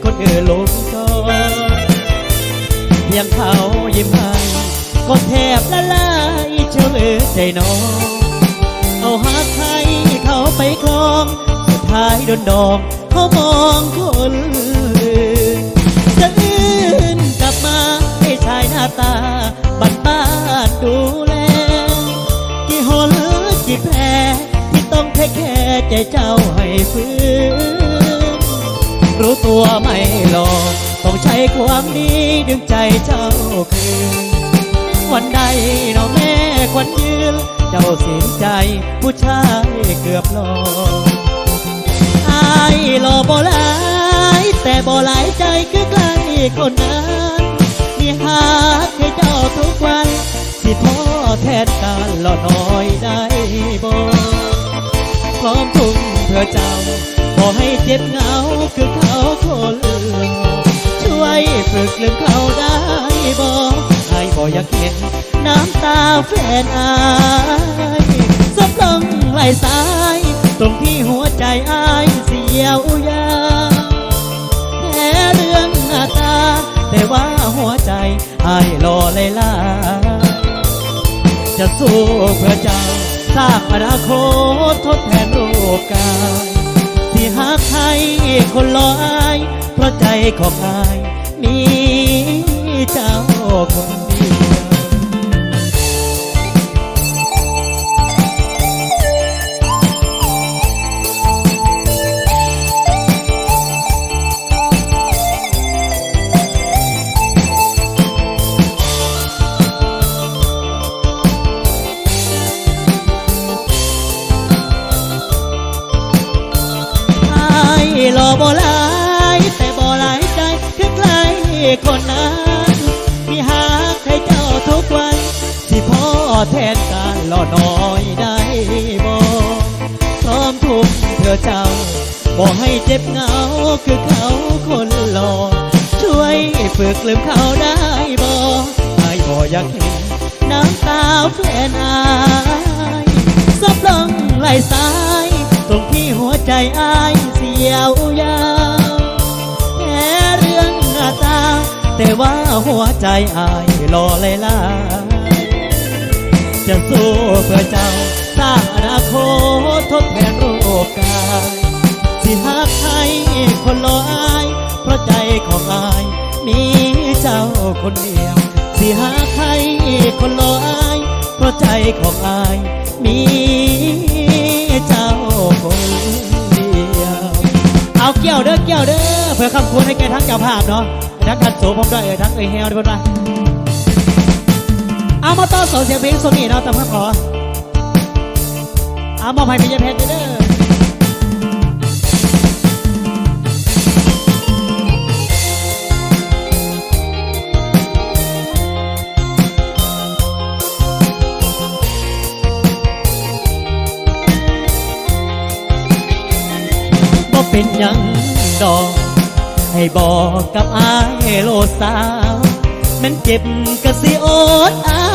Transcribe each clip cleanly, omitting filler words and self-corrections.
คนอื่นลงจอเพียงเขายิ้มให้ก็แทบละลายเชื่อใจน้องเอาหาใครเขาไปคลองสุดท้ายโดนดองเขามองคนอื่นจะอื่นกลับมาให้ชายหน้าตาบ้านดูแลกี่หนกี่แผลที่ต้องแค่ใจเจ้าให้ฟื้นรู้ตัวไม่หลอกต้องใช้ความดีดึงใจเจ้าคืนวันใดน้องแม่ควันยืนเจ้าเสียใจผู้ชายเกือบหลอกอายหล่อบ่หลายแต่บ่หลายใจคือใกล้คนนั้นมีหาให้เจ้าทุกวันสิท้อแทนการหล่อน้อยได้บ่พร้อมทุ่มเพื่อเจ้าขอให้เจ็บเหงาคือเขาคนช่วยฝึกลืมเขาได้บ่อายบ่อยากเห็นน้ำตาแฟนอายซบลงไหลสายตรงที่หัวใจอายเสียวยาแพ้เรื่องหน้าตาแต่ว่าหัวใจอายรอเลยล่ะจะสู้เพื่อเจ้าสร้างอนาคตทดแทนรูปกายที่หากให้คนรออายเพราะใจของอายมีเจ้าคนเดียวหล่อบ่หลายแต่บ่หลายใจคือใครคนนั้นมีหาให้เจ้าทุกวันที่พ่อแทนการหล่อน้อยได้บ่พร้อมทุ่มเพื่อเจ้าบ่ให้เจ็บเหงาคือเขาคนหล่อช่วยฝึกลืมเขาได้บ่อายบ่อยากเห็นน้ำตาแฟนอายซบลงไหลสายตรงที่หัวใจอายเสียวยาวแพ้เรื่องหน้าตาแต่ว่าหัวใจอายรอเลยล่ะจะสู้เพื่อเจ้าสร้างอนาคตทดแทนรูปกายสิหากให้คนรออายเพราะใจของอายมีเจ้าคนเดียวสิหากให้คนรออายเพราะใจของอายมีเจ้าคนเดียวเอาเกี่ยวเด้อเกี่ยวเด้อเพื่อคำควรให้แก่ทั้งเจ้าภาพเนาะทั้งกันโสผมด้วยทั้งเฮลด้วยนะเอามาต่อเสียงเพลงโซนี่เนาะแต่พักขอเอามาให้พี่ยเพชรเด้อเป็นยังดอกให้บอกกับอายโลดสาวมันเจ็บกะสิอดเอา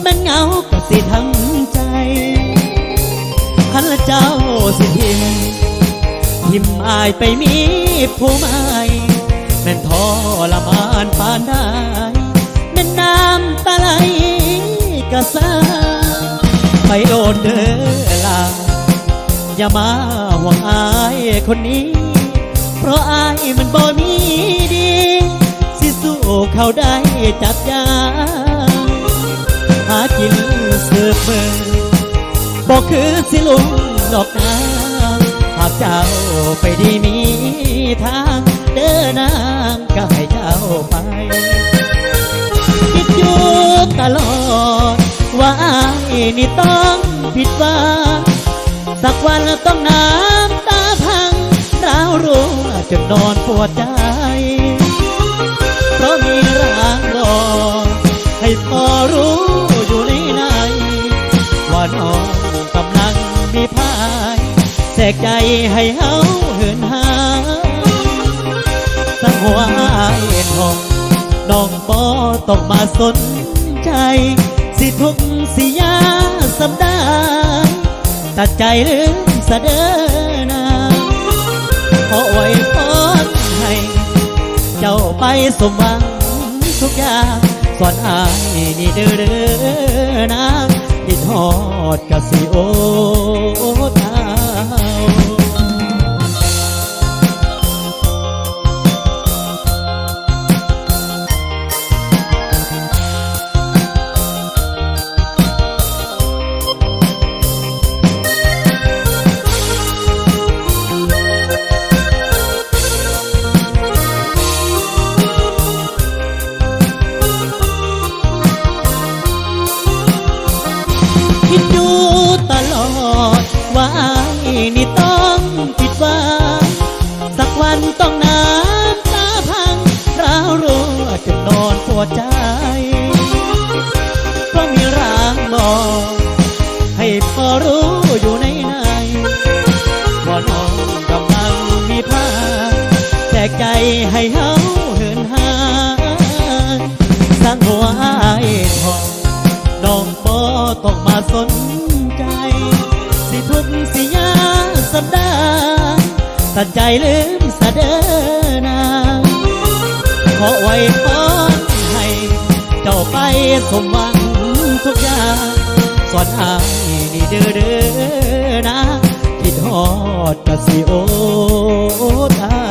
มันเหงากะสิทั้งใจคันละเจ้าสิทิมอายไปมีผู้ใหม่แม่นทรมานปานใดแม่นน้ำตาไหลกะซาไปโดนเด้อลาอย่ามาห่วงอายคนนี้เพราะอายมันบ่มีดีสิสู้เขาได้จับยาหากินเสือเมือบอกคือสิลุงดอกนาหากเจ้าไปดีมีทางเดินนางก็ให้เจ้าไปคิดอยู่ตลอดว่าอายนี่ต้องผิดหวังสักวันต้องน้ำตาพังร้าวรุ่งจนนอนปวดใจเพราะมีร่างรอให้พอรู้อยู่ในว่าน้องกำลังมีพายแทรกใจให้เฮาเหินหาสักหัวเอ็นทองน้องปอต้องมาสนใจสิทุกสิยาสำได้ตัดใจลืมเสดอนาขอไว้พร เจ้าไปสมหวังทุกอย่างส่วนอายนี่เด้อเด้อนะคิดฮอดกะสิโอเท้าคิดดูตลอดว่าอายนี่ต้องผิดหวังสักวันต้องน้ำตาพังร้าวรั่วจนนอนปวดใจเพราะมีรางบอกให้พอรู้อยู่ในว่าน้องกำลังมีพาแจกใจให้เฮาเหินห่างสร้างหัวอายทองน้องบ่ต้องมาสนใจสิทุกสิยาสัปดาห์ตัดใจลืมสะเดินางขอไว้พรให้เจ้าไปสมหวังทุกอย่างสอนอายนี่เด้อเด้อนะคิดฮอดกะสิโอตา